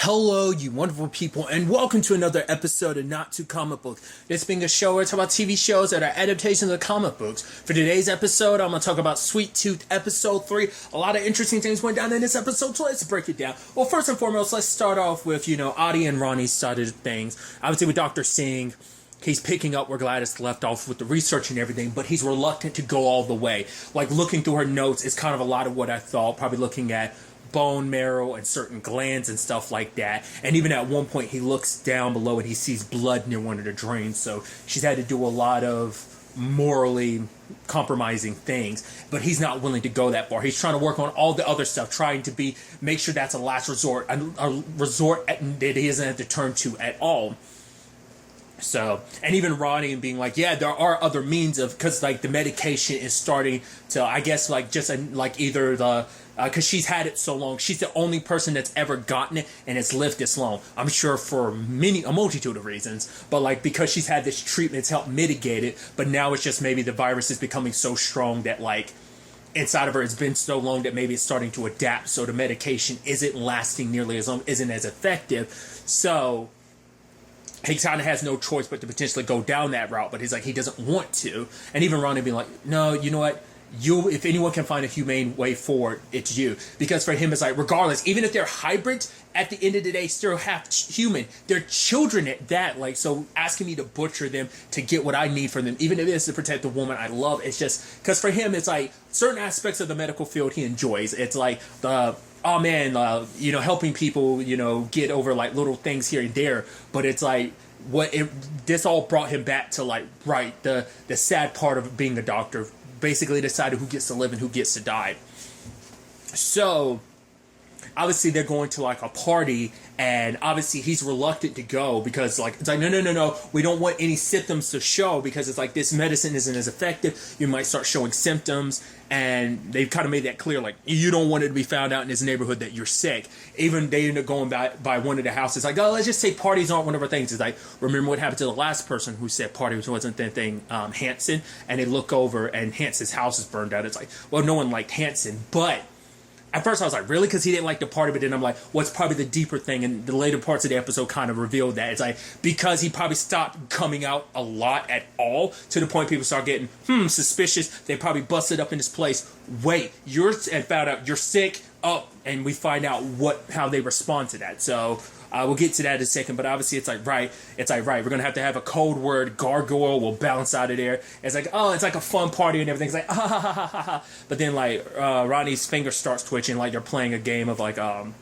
Hello, you wonderful people, and welcome to another episode of Not Too Comic Book. This being a show where I talk about TV shows that are adaptations of comic books. For today's episode, I'm going to talk about Sweet Tooth Episode 3. A lot of interesting things went down in this episode, so let's break it down. Well, first and foremost, let's start off with, Adi and Ronnie's side of things. Obviously, with Dr. Singh, he's picking up where Gladys left off with the research and everything, but he's reluctant to go all the way. Like, looking through her notes is kind of a lot of what I thought, probably looking at bone marrow and certain glands and stuff like that. And even at one point, he looks down below and he sees blood near one of the drains. So she's had to do a lot of morally compromising things, but he's not willing to go that far. He's trying to work on all the other stuff, trying to make sure that's a last resort, a resort that he doesn't have to turn to at all. So, and even Ronnie being like, yeah, there are other means of, because like the medication is starting to, I guess, like just like either the, because she's had it so long, she's the only person that's ever gotten it and it's lived this long. I'm sure for a multitude of reasons, but like because she's had this treatment, it's helped mitigate it. But now it's just maybe the virus is becoming so strong that like inside of her it's been so long that maybe it's starting to adapt. So the medication isn't lasting nearly as long, isn't as effective. So he kind of has no choice but to potentially go down that route, but he's like, he doesn't want to. And even Ronnie being like, no, you know what? If anyone can find a humane way forward, it's you. Because for him, it's like, regardless, even if they're hybrids, at the end of the day, still half human. They're children at that. Like, so asking me to butcher them to get what I need from them, even if it is to protect the woman I love, it's just, because for him, it's like certain aspects of the medical field he enjoys. It's like oh man, helping people, get over like little things here and there. But it's like, this all brought him back to like, right, the sad part of being a doctor, basically decided who gets to live and who gets to die. So obviously they're going to like a party, and obviously he's reluctant to go because like it's like no, we don't want any symptoms to show, because it's like this medicine isn't as effective. You might start showing symptoms, and they've kind of made that clear, like you don't want it to be found out in this neighborhood that you're sick. Even they end up going by one of the houses, like, oh, let's just say parties aren't one of our things. It's like, remember what happened to the last person who said parties wasn't their thing, Hanson, and they look over and Hanson's house is burned out. It's like, well, no one liked Hanson, but at first I was like, really? Because he didn't like the party. But then I'm like, what's probably the deeper thing? And the later parts of the episode kind of revealed that. It's like, because he probably stopped coming out a lot at all, to the point people start getting, suspicious. They probably busted up in this place. Wait, and found out you're sick. Oh, and we find out how they respond to that. So we'll get to that in a second, but obviously it's like, right, we're going to have a code word, gargoyle will bounce out of there. It's like, oh, it's like a fun party and everything. It's like, ah, ha, ha, ha, ha, ha. But then like Ronnie's finger starts twitching like they're playing a game of like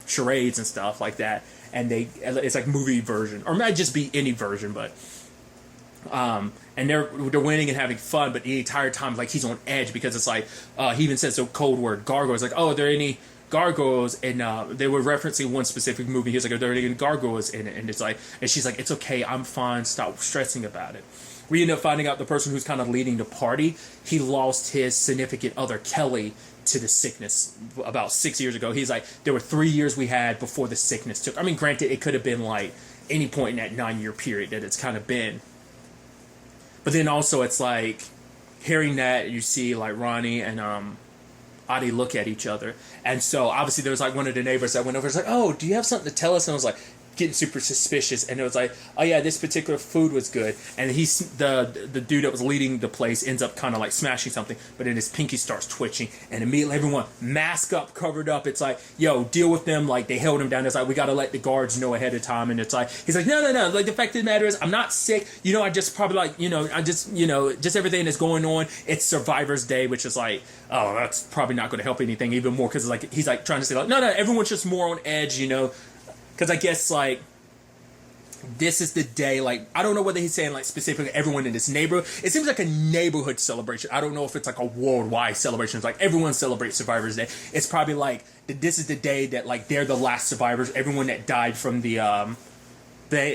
charades and stuff like that. And it's like movie version, or it might just be any version, but and they're winning and having fun, but the entire time like he's on edge, because it's like he even says the code word gargoyle. It's like, oh, are there any gargoyles? And they were referencing one specific movie. He's like, are there any gargoyles in it? And it's like, and she's like, it's okay, I'm fine, stop stressing about it. We end up finding out the person who's kind of leading the party, he lost his significant other Kelly to the sickness about 6 years ago. He's like, there were 3 years we had before the sickness took. I mean, granted, it could have been like any point in that 9-year period that it's kind of been. But then also it's like, hearing that, you see like Ronnie and Adi look at each other. And so obviously there was like one of the neighbors that went over and was like, oh, do you have something to tell us? And I was like, getting super suspicious, and it was like, oh yeah, this particular food was good. And the dude that was leading the place ends up kind of like smashing something, but then his pinky starts twitching, and immediately everyone mask up, covered up. It's like, yo, deal with them. Like, they held him down. It's like, we got to let the guards know ahead of time. And it's like, he's like, no, like, the fact of the matter is, I'm not sick, I just probably like, just everything that's going on, it's Survivor's Day, which is like, oh, that's probably not going to help anything even more, because like he's like trying to say like, no, everyone's just more on edge, because I guess, like, this is the day, like, I don't know whether he's saying, like, specifically everyone in this neighborhood. It seems like a neighborhood celebration. I don't know if it's, like, a worldwide celebration. It's like, everyone celebrates Survivor's Day. It's probably, like, this is the day that, like, they're the last survivors. Everyone that died from the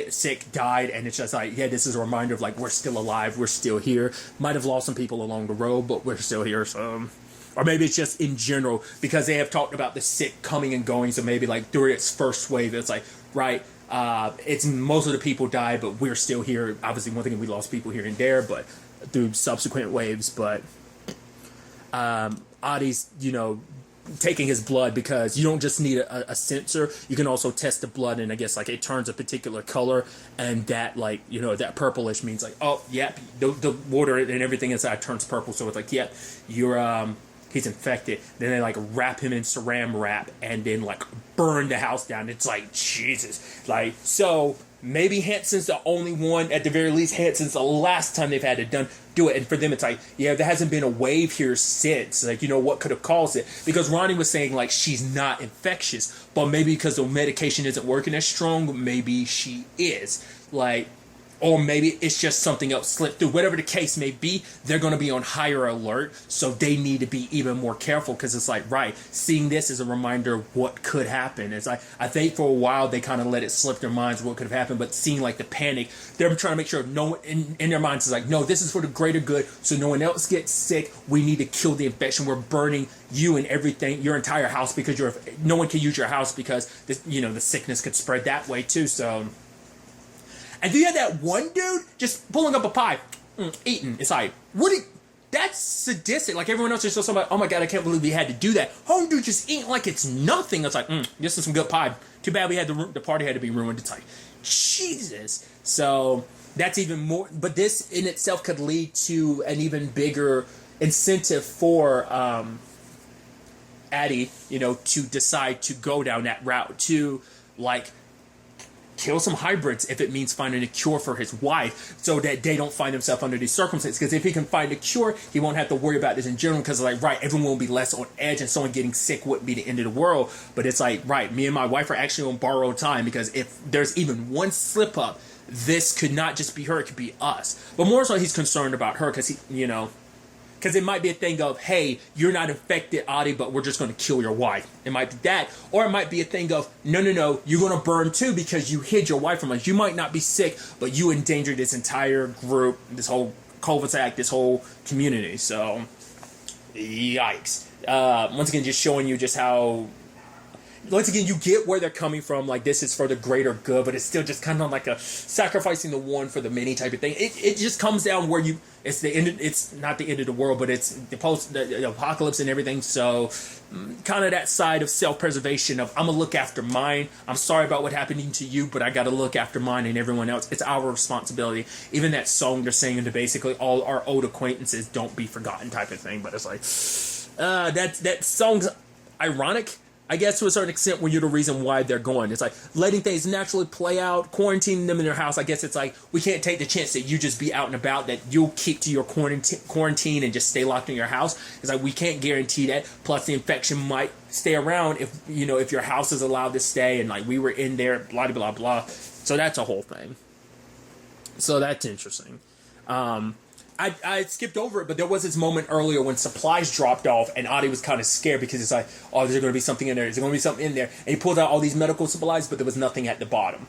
sick died, and it's just like, yeah, this is a reminder of, like, we're still alive. We're still here. Might have lost some people along the road, but we're still here, so... Or maybe it's just in general, because they have talked about the sick coming and going, so maybe like during its first wave, it's like, right, it's most of the people died, but we're still here. Obviously, one thing, we lost people here and there, but through subsequent waves. But Adi's, taking his blood, because you don't just need a sensor. You can also test the blood, and I guess like it turns a particular color, and that like, you know, that purplish means like, oh yep, the water and everything inside turns purple. So it's like, yep, you're he's infected. Then they like wrap him in saran wrap and then like burn the house down. It's like, Jesus. Like, so maybe Hanson's the only one, at the very least, Hanson's the last time they've had it done, do it. And for them, it's like, yeah, there hasn't been a wave here since. Like, you know, what could have caused it? Because Ronnie was saying, like, she's not infectious, but maybe because the medication isn't working as strong, maybe she is. Like, or maybe it's just something else slipped through. Whatever the case may be, they're going to be on higher alert, so they need to be even more careful, because it's like, right, seeing this is a reminder of what could happen. It's like, I think for a while they kind of let it slip their minds what could have happened, but seeing like the panic, they're trying to make sure no one in their minds is like, no, this is for the greater good, so no one else gets sick. We need to kill the infection. We're burning you and everything, your entire house, because no one can use your house, because this, you know, the sickness could spread that way too. So. And then you had that one dude just pulling up a pie, eating. It's like, that's sadistic. Like, everyone else just saw somebody, oh my God, I can't believe we had to do that. Home dude just eating like it's nothing. It's like, this is some good pie. Too bad we had the party had to be ruined. It's like, Jesus. So that's even more, but this in itself could lead to an even bigger incentive for Addie, you know, to decide to go down that route, to like kill some hybrids if it means finding a cure for his wife, so that they don't find themselves under these circumstances. Because if he can find a cure, he won't have to worry about this in general, because like, right, everyone will be less on edge, and someone getting sick wouldn't be the end of the world. But it's like, right, me and my wife are actually on borrowed time, because if there's even one slip up, this could not just be her, it could be us. But more so, he's concerned about her, because he, you know, because it might be a thing of, hey, you're not infected, Adi, but we're just going to kill your wife. It might be that. Or it might be a thing of, no, you're going to burn too, because you hid your wife from us. You might not be sick, but you endangered this entire group, this whole cul-de-sac, this whole community. So, yikes. Once again, just showing you just how... Once again, you get where they're coming from. Like, this is for the greater good, but it's still just kind of like a sacrificing the one for the many type of thing. It just comes down where you, it's the end. It's not the end of the world, but it's the apocalypse and everything. So, kind of that side of self-preservation of, I'm gonna look after mine. I'm sorry about what happened to you, but I got to look after mine and everyone else. It's our responsibility. Even that song they're singing to basically all our old acquaintances don't be forgotten type of thing. But it's like, that song's ironic, I guess, to a certain extent, when you're the reason why they're going. It's like letting things naturally play out, quarantining them in their house. I guess it's like, we can't take the chance that you just be out and about, that you'll keep to your quarantine and just stay locked in your house. It's like, we can't guarantee that. Plus, the infection might stay around if, you know, if your house is allowed to stay, and like, we were in there, blah, blah, blah. So that's a whole thing. So that's interesting. I skipped over it, but there was this moment earlier when supplies dropped off, and Adi was kind of scared, because it's like, oh, is there going to be something in there? Is there going to be something in there? And he pulled out all these medical supplies, but there was nothing at the bottom.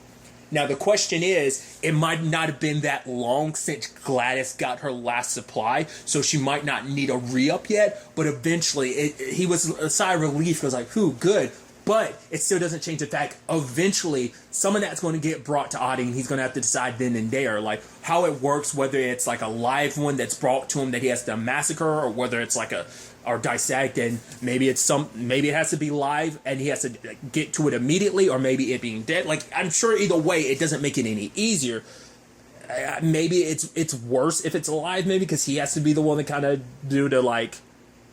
Now, the question is, it might not have been that long since Gladys got her last supply, so she might not need a re-up yet, but eventually, he was a sigh of relief, because like, good. But it still doesn't change the fact, eventually, some of that's going to get brought to Adi, and he's going to have to decide then and there, like, how it works, whether it's like a live one that's brought to him that he has to massacre, or whether it's like or dissect, and maybe it has to be live, and he has to get to it immediately, or maybe it being dead. Like, I'm sure either way, it doesn't make it any easier. Maybe it's worse if it's alive, maybe, because he has to be the one to kind of do the, like,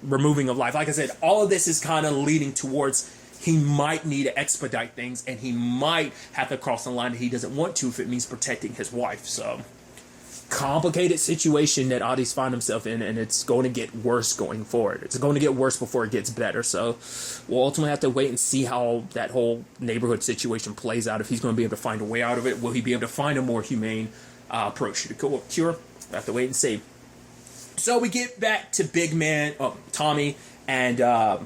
removing of life. Like I said, all of this is kind of leading towards, he might need to expedite things, and he might have to cross the line that he doesn't want to if it means protecting his wife. So, complicated situation that Adi's found himself in, and it's going to get worse going forward. It's going to get worse before it gets better. So, we'll ultimately have to wait and see how that whole neighborhood situation plays out. If he's going to be able to find a way out of it, will he be able to find a more humane approach to the cure? We'll have to wait and see. So, we get back to Big Man, Tommy, and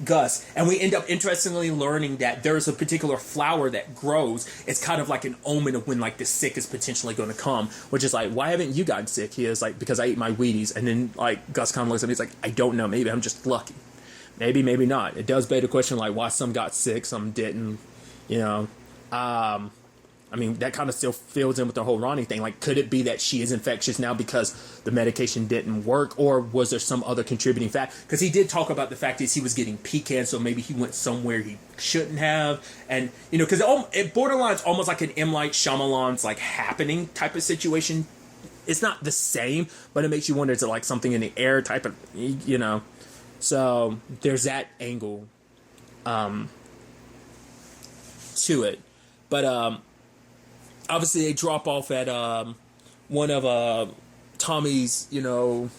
Gus, and we end up interestingly learning that there's a particular flower that grows. It's kind of like an omen of when like the sick is potentially going to come, which is like, why haven't you gotten sick? He is like, because I ate my Wheaties. And then like Gus kind of looks at me, he's like, I don't know, maybe I'm just lucky, maybe not. It does beg the question, like, why some got sick, some didn't, you know. I mean, that kind of still fills in with the whole Ronnie thing. Like, could it be that she is infectious now because the medication didn't work, or was there some other contributing fact? Because he did talk about the fact that he was getting pecan, so maybe he went somewhere he shouldn't have. And, you know, because it borderline's almost like an M. Night Shyamalan's, like, happening type of situation. It's not the same, but it makes you wonder, is it like something in the air type of, you know? So there's that angle to it. But obviously they drop off at one of Tommy's, you know,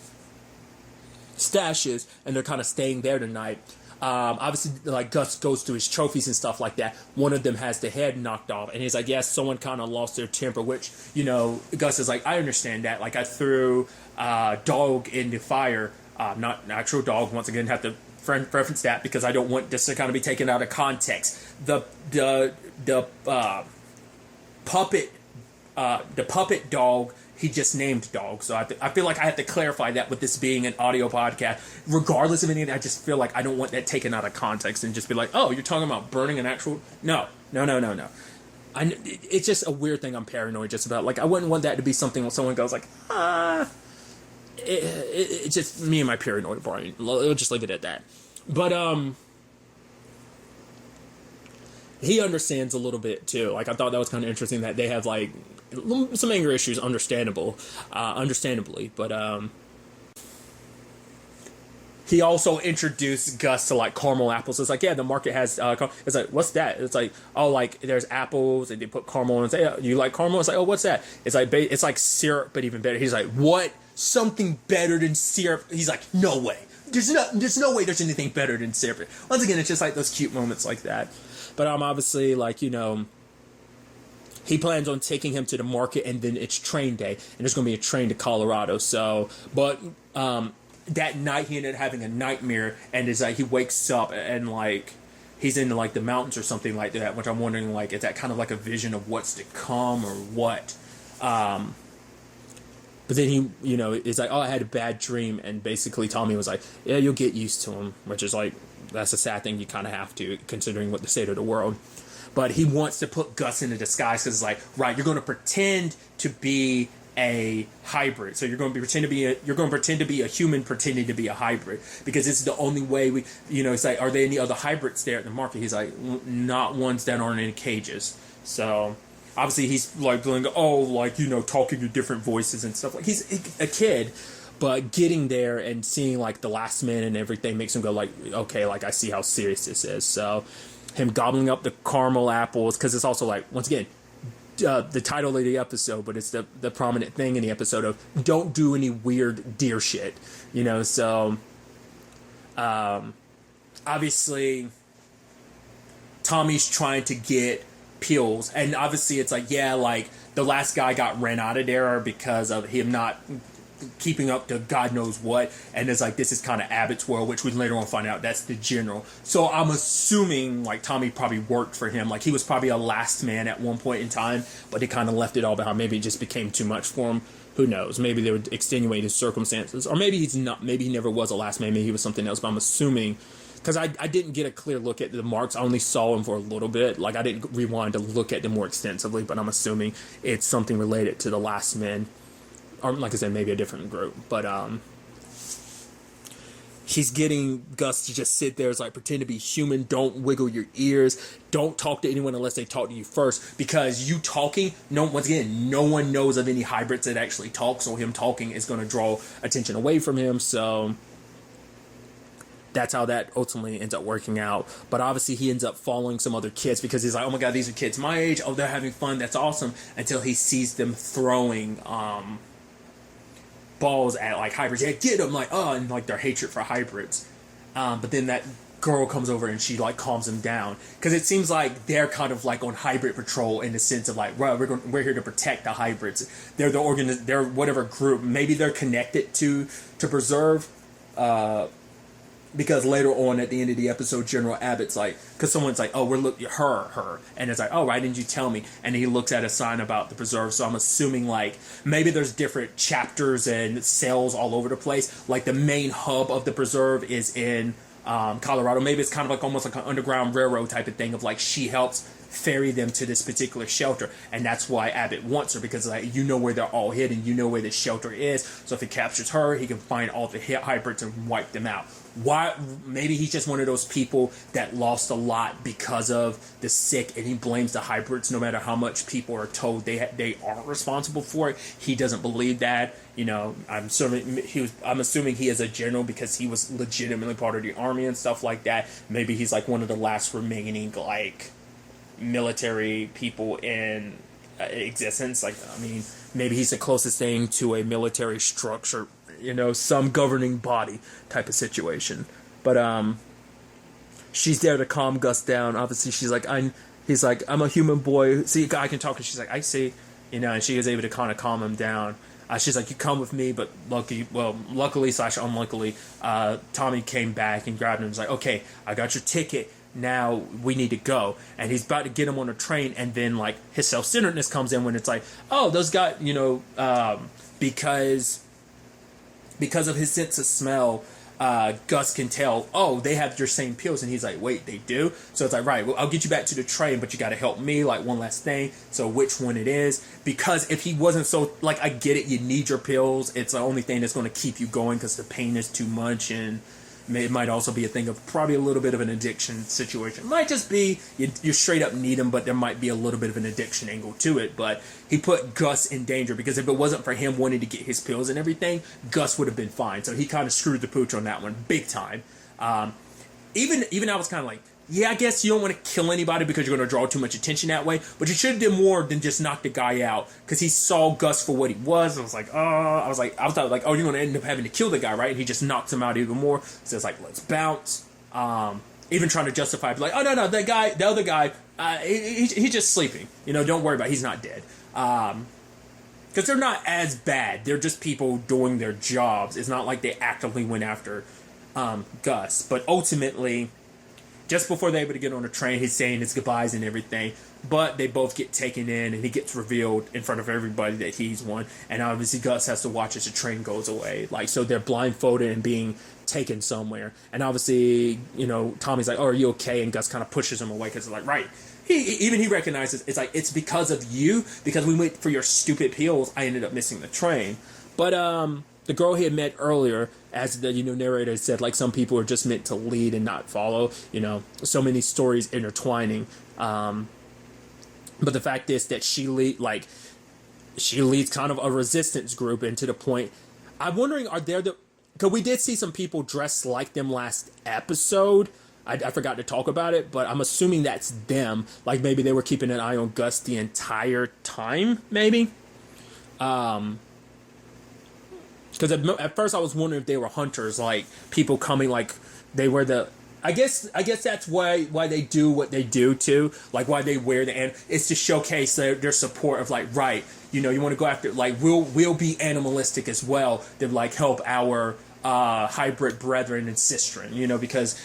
stashes, and they're kind of staying there tonight. Obviously, like, Gus goes through his trophies and stuff like that. One of them has the head knocked off, and he's like, yes, someone kind of lost their temper, which, you know, Gus is like, I understand that. Like, I threw dog in the fire, not actual dog. Once again, have to reference that because I don't want this to kind of be taken out of context. The puppet dog, he just named dog. So I feel like I have to clarify that with this being an audio podcast. Regardless of anything, I just feel like I don't want that taken out of context and just be like, oh, you're talking about burning an actual... No. It's just a weird thing I'm paranoid just about. Like, I wouldn't want that to be something where someone goes like, it's just me and my paranoid brain. We'll just leave it at that. But, he understands a little bit too. Like, I thought that was kind of interesting that they have like some anger issues, understandably. But he also introduced Gus to like caramel apples. It's like, yeah, the market has. It's like, what's that? It's like, oh, like there's apples and they put caramel and say, oh, you like caramel? It's like, oh, what's that? It's like syrup, but even better. He's like, what? Something better than syrup? He's like, no way. There's no way there's anything better than syrup. Once again, it's just like those cute moments like that. But obviously, like, you know, he plans on taking him to the market, and then it's train day, and there's going to be a train to Colorado. So, but that night he ended up having a nightmare, and it's like he wakes up and like he's in like the mountains or something like that. Which I'm wondering, like, is that kind of like a vision of what's to come or what? But then he, you know, it's like, oh, I had a bad dream, and basically Tommy was like, yeah, you'll get used to him, which is like, that's a sad thing you kind of have to, considering what the state of the world. But he wants to put Gus into disguise because it's like, right, you're going to pretend to be a hybrid. So you're going to pretend to be a human pretending to be a hybrid, because it's the only way we, you know, it's like, are there any other hybrids there at the market? He's like, not ones that aren't in cages. So obviously he's like doing, oh, like, you know, talking to different voices and stuff. Like, he's a kid. But getting there and seeing, like, the last man and everything makes him go, like, okay, like, I see how serious this is. So him gobbling up the caramel apples, because it's also, like, once again, the title of the episode, but it's the prominent thing in the episode of don't do any weird deer shit, you know? So, obviously, Tommy's trying to get pills, and obviously it's like, yeah, like, the last guy got ran out of there because of him not keeping up to God knows what, and it's like, this is kind of Abbott's world, which we later on find out that's the general. So I'm assuming like Tommy probably worked for him, like he was probably a last man at one point in time, but he kind of left it all behind. Maybe it just became too much for him. Who knows? Maybe they were extenuating circumstances, or maybe he's not. Maybe he never was a last man. Maybe he was something else. But I'm assuming, because I didn't get a clear look at the marks. I only saw them for a little bit. Like, I didn't rewind to look at them more extensively. But I'm assuming it's something related to the last man. Or, like I said, maybe a different group. But he's getting Gus to just sit there, it's like, pretend to be human, don't wiggle your ears, don't talk to anyone unless they talk to you first, because you talking, once again, no one knows of any hybrids that actually talk, so him talking is going to draw attention away from him. So that's how that ultimately ends up working out. But obviously he ends up following some other kids, because he's like, oh my god, these are kids my age, oh, they're having fun, that's awesome, until he sees them throwing balls at like hybrids. Yeah, get them, like, oh, and like their hatred for hybrids. But then that girl comes over and she like calms them down, because it seems like they're kind of like on hybrid patrol, in the sense of like, well, we're here to protect the hybrids. They're they're whatever group. Maybe they're connected to Preserve. Because later on at the end of the episode, General Abbott's like, because someone's like, oh, we're looking her, and it's like, oh, why didn't you tell me? And he looks at a sign about the Preserve. So I'm assuming like maybe there's different chapters and cells all over the place. Like the main hub of the Preserve is in Colorado. Maybe it's kind of like almost like an underground railroad type of thing of like, she helps ferry them to this particular shelter. And that's why Abbott wants her, because like, you know where they're all hidden, you know where the shelter is. So if he captures her, he can find all the hybrids and wipe them out. Why? Maybe he's just one of those people that lost a lot because of the sick, and he blames the hybrids no matter how much people are told they aren't responsible for it. He doesn't believe that. You know, I'm assuming he is a general because he was legitimately part of the army and stuff like that. Maybe he's like one of the last remaining like military people in existence. Like, I mean, maybe he's the closest thing to a military structure, you know, some governing body type of situation. But she's there to calm Gus down. Obviously, he's like, I'm a human boy. See, I can talk. And she's like, I see, you know, and she is able to kind of calm him down. She's like, you come with me, but luckily / unluckily, Tommy came back and grabbed him and was like, okay, I got your ticket. Now we need to go. And he's about to get him on a train, and then like his self-centeredness comes in when it's like, oh, those guys, you know, because of his sense of smell, Gus can tell, oh, they have your same pills. And he's like, wait, they do? So it's like, right, well, I'll get you back to the train, but you got to help me, like, one last thing. So which one it is? Because if he wasn't so, like, I get it, you need your pills. It's the only thing that's going to keep you going because the pain is too much, and it might also be a thing of probably a little bit of an addiction situation. It might just be you straight up need him, but there might be a little bit of an addiction angle to it. But he put Gus in danger, because if it wasn't for him wanting to get his pills and everything, Gus would have been fine. So he kind of screwed the pooch on that one big time. Even I was kind of like, yeah, I guess you don't want to kill anybody because you're going to draw too much attention that way. But you should have done more than just knock the guy out, because he saw Gus for what he was. I was like, I thought like, oh, you're going to end up having to kill the guy, right? And he just knocks him out even more. So it's like, let's bounce. Even trying to justify, like, oh no, the other guy, he's just sleeping. You know, don't worry about it. He's not dead. Because they're not as bad. They're just people doing their jobs. It's not like they actively went after Gus. But ultimately, just before they're able to get on the train, he's saying his goodbyes and everything. But they both get taken in, and he gets revealed in front of everybody that he's one. And obviously Gus has to watch as the train goes away. Like, so they're blindfolded and being taken somewhere. And obviously, you know, Tommy's like, oh, are you okay? And Gus kind of pushes him away, because it's like, right. He recognizes, it's like, it's because of you, because we went for your stupid pills, I ended up missing the train. But the girl he had met earlier, as the narrator said, like, some people are just meant to lead and not follow. You know, so many stories intertwining. But the fact is that she leads kind of a resistance group, and to the point, I'm wondering, because we did see some people dressed like them last episode. I forgot to talk about it, but I'm assuming that's them. Like, maybe they were keeping an eye on Gus the entire time, maybe. Because at first I was wondering if they were hunters, like people coming, like they were the. I guess that's why they do what they do too. Like, why they wear it's to showcase their support of, like, right, you know, you want to go after, like, we'll be animalistic as well to, like, help our hybrid brethren and sistren, you know, because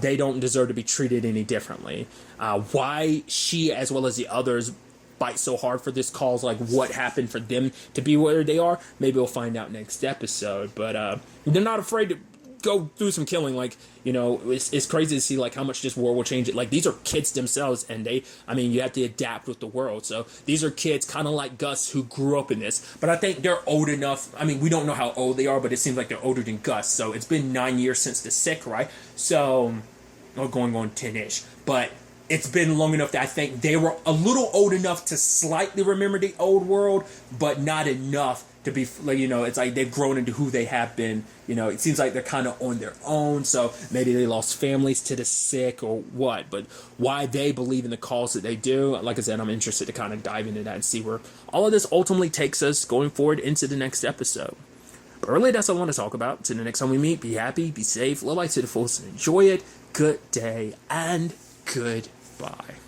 they don't deserve to be treated any differently. Why she, as well as the others, fight so hard for this cause, like what happened for them to be where they are, maybe we'll find out next episode. But they're not afraid to go through some killing. Like, you know, it's crazy to see, like, how much this world will change it. Like, these are kids themselves, and you have to adapt with the world. So these are kids kind of like Gus who grew up in this, but I think they're old enough. I mean, we don't know how old they are, but it seems like they're older than Gus. So it's been 9 years since the sick, right? So, or going on 10-ish, but it's been long enough that I think they were a little old enough to slightly remember the old world, but not enough to be, you know, it's like they've grown into who they have been. You know, it seems like they're kind of on their own, so maybe they lost families to the sick or what, but why they believe in the cause that they do, like I said, I'm interested to kind of dive into that and see where all of this ultimately takes us going forward into the next episode. But really, that's all I want to talk about. Until the next time we meet, be happy, be safe, live life to the fullest, and enjoy it. Good day, and goodbye.